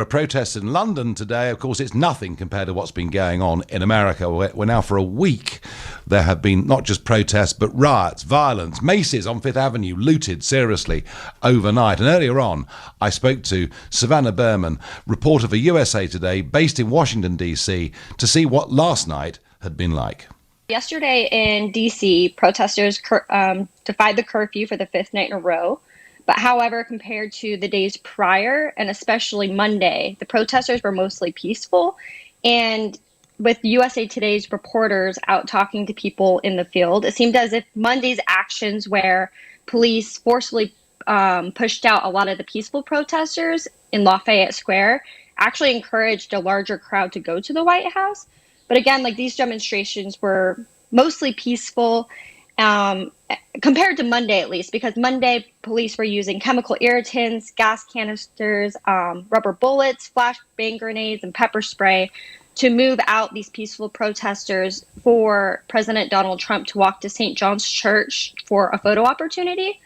Protests in London today, of course, it's nothing compared to what's been going on in America. Where now for a week there have been not just protests but riots, violence, Macy's on Fifth Avenue looted seriously overnight. And earlier on I spoke to Savannah Berman, reporter for USA Today based in Washington DC, to see what last night had been like. Yesterday in D.C., protesters defied the curfew for the fifth night in a row. But however, compared to the days prior, and especially Monday, the protesters were mostly peaceful. And with USA Today's reporters out talking to people in the field, it seemed as if Monday's actions, where police forcibly pushed out a lot of the peaceful protesters in Lafayette Square, actually encouraged a larger crowd to go to the White House. But again, like, these demonstrations were mostly peaceful. Compared to Monday, at least, because Monday police were using chemical irritants, gas canisters, rubber bullets, flashbang grenades, and pepper spray to move out these peaceful protesters for President Donald Trump to walk to St. John's Church for a photo opportunity.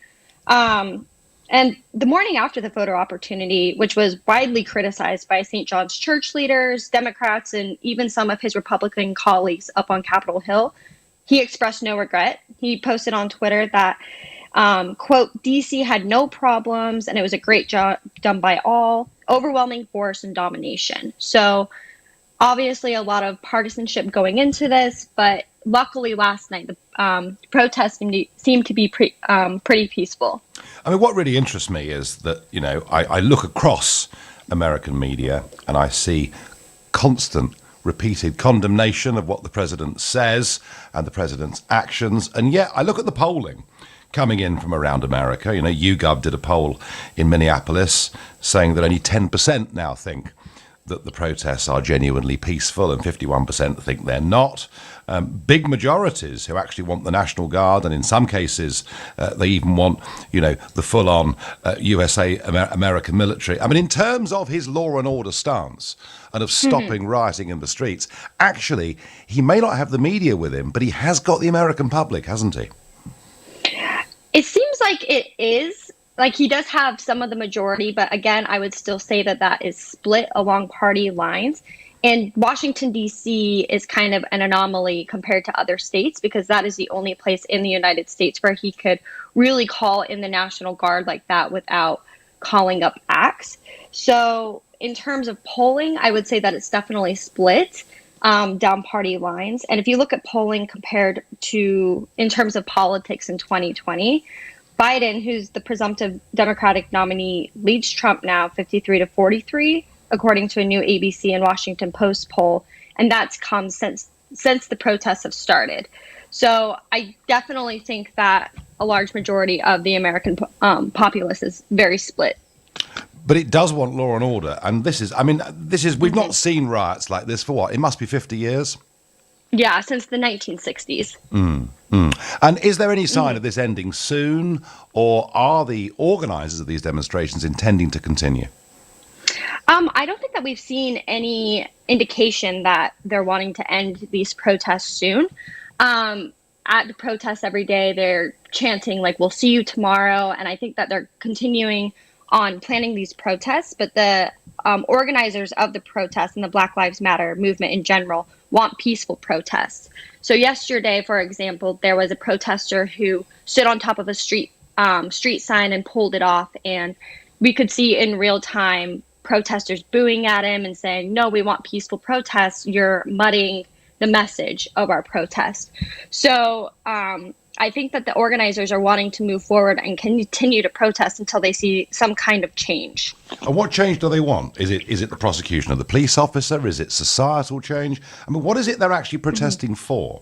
And the morning after the photo opportunity, which was widely criticized by St. John's Church leaders, Democrats, and even some of his Republican colleagues up on Capitol Hill, he expressed no regret. He posted on Twitter that, quote, DC had no problems and it was a great job done by all, overwhelming force and domination. So obviously a lot of partisanship going into this, but luckily last night the protests seemed to be pretty peaceful. I mean, what really interests me is that, you know, I look across American media and I see constant repeated condemnation of what the president says and the president's actions. And yet I look at the polling coming in from around America. You know, YouGov did a poll in Minneapolis saying that only 10% now think that the protests are genuinely peaceful and 51% think they're not. Big majorities who actually want the National Guard, and in some cases they even want, you know, the full-on American military. I mean, in terms of his law and order stance and of stopping rioting in the streets, actually, he may not have the media with him, but he has got the American public, hasn't he? It seems like it is. Like, he does have some of the majority, but again, I would still say that that is split along party lines. And Washington, D.C. is kind of an anomaly compared to other states, because that is the only place in the United States where he could really call in the National Guard like that without calling up acts. So in terms of polling, I would say that it's definitely split down party lines. And if you look at polling compared to in terms of politics in 2020, Biden, who's the presumptive Democratic nominee, leads Trump now 53-43, according to a new ABC and Washington Post poll. And that's come since the protests have started. So I definitely think that a large majority of the American populace is very split. But it does want law and order. And we've not seen riots like this for what? It must be 50 years? Yeah, since the 1960s. And is there any sign of this ending soon, or are the organisers of these demonstrations intending to continue? I don't think that we've seen any indication that they're wanting to end these protests soon. At the protests every day, they're chanting, like, we'll see you tomorrow. And I think that they're continuing on planning these protests. But the organizers of the protests and the Black Lives Matter movement in general want peaceful protests. So yesterday, for example, there was a protester who stood on top of a street sign and pulled it off. And we could see in real time protesters booing at him and saying, no, we want peaceful protests. You're muddying the message of our protest. So I think that the organizers are wanting to move forward and continue to protest until they see some kind of change. And what change do they want? Is it the prosecution of the police officer? Is it societal change? I mean, what is it they're actually protesting for?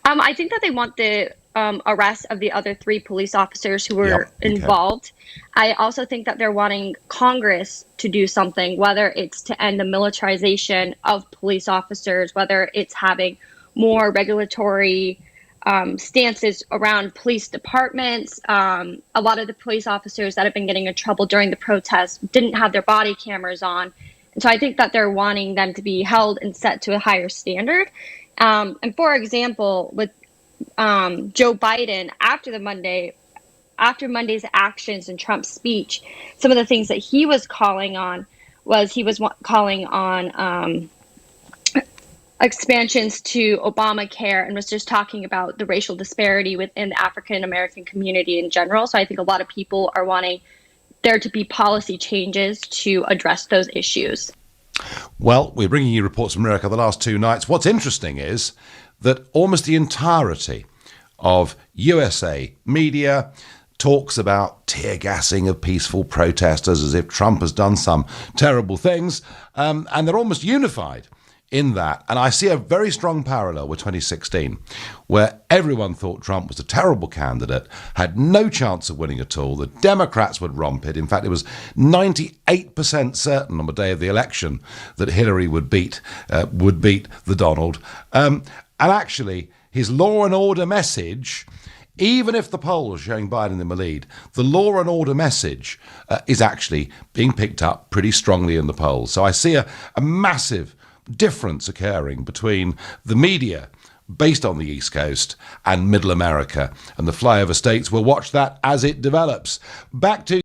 I think that they want the arrest of the other 3 police officers who were involved. I also think that they're wanting Congress to do something, whether it's to end the militarization of police officers, whether it's having more regulatory stances around police departments. A lot of the police officers that have been getting in trouble during the protests didn't have their body cameras on. And so I think that they're wanting them to be held and set to a higher standard. And for example, with Joe Biden, after Monday's actions and Trump's speech, some of the things that he was calling on was he was calling on expansions to Obamacare and was just talking about the racial disparity within the African American community in general. So I think a lot of people are wanting there to be policy changes to address those issues. Well, we're bringing you reports from America the last 2 nights. What's interesting is that almost the entirety of USA media talks about tear gassing of peaceful protesters as if Trump has done some terrible things, and they're almost unified in that. And I see a very strong parallel with 2016, where everyone thought Trump was a terrible candidate, had no chance of winning at all. The Democrats would romp it. In fact, it was 98% certain on the day of the election that Hillary would beat the Donald. And actually, his law and order message, even if the polls are showing Biden in the lead, the law and order message is actually being picked up pretty strongly in the polls. So I see a massive difference occurring between the media based on the East Coast and Middle America, and the flyover states will watch that as it develops. Back to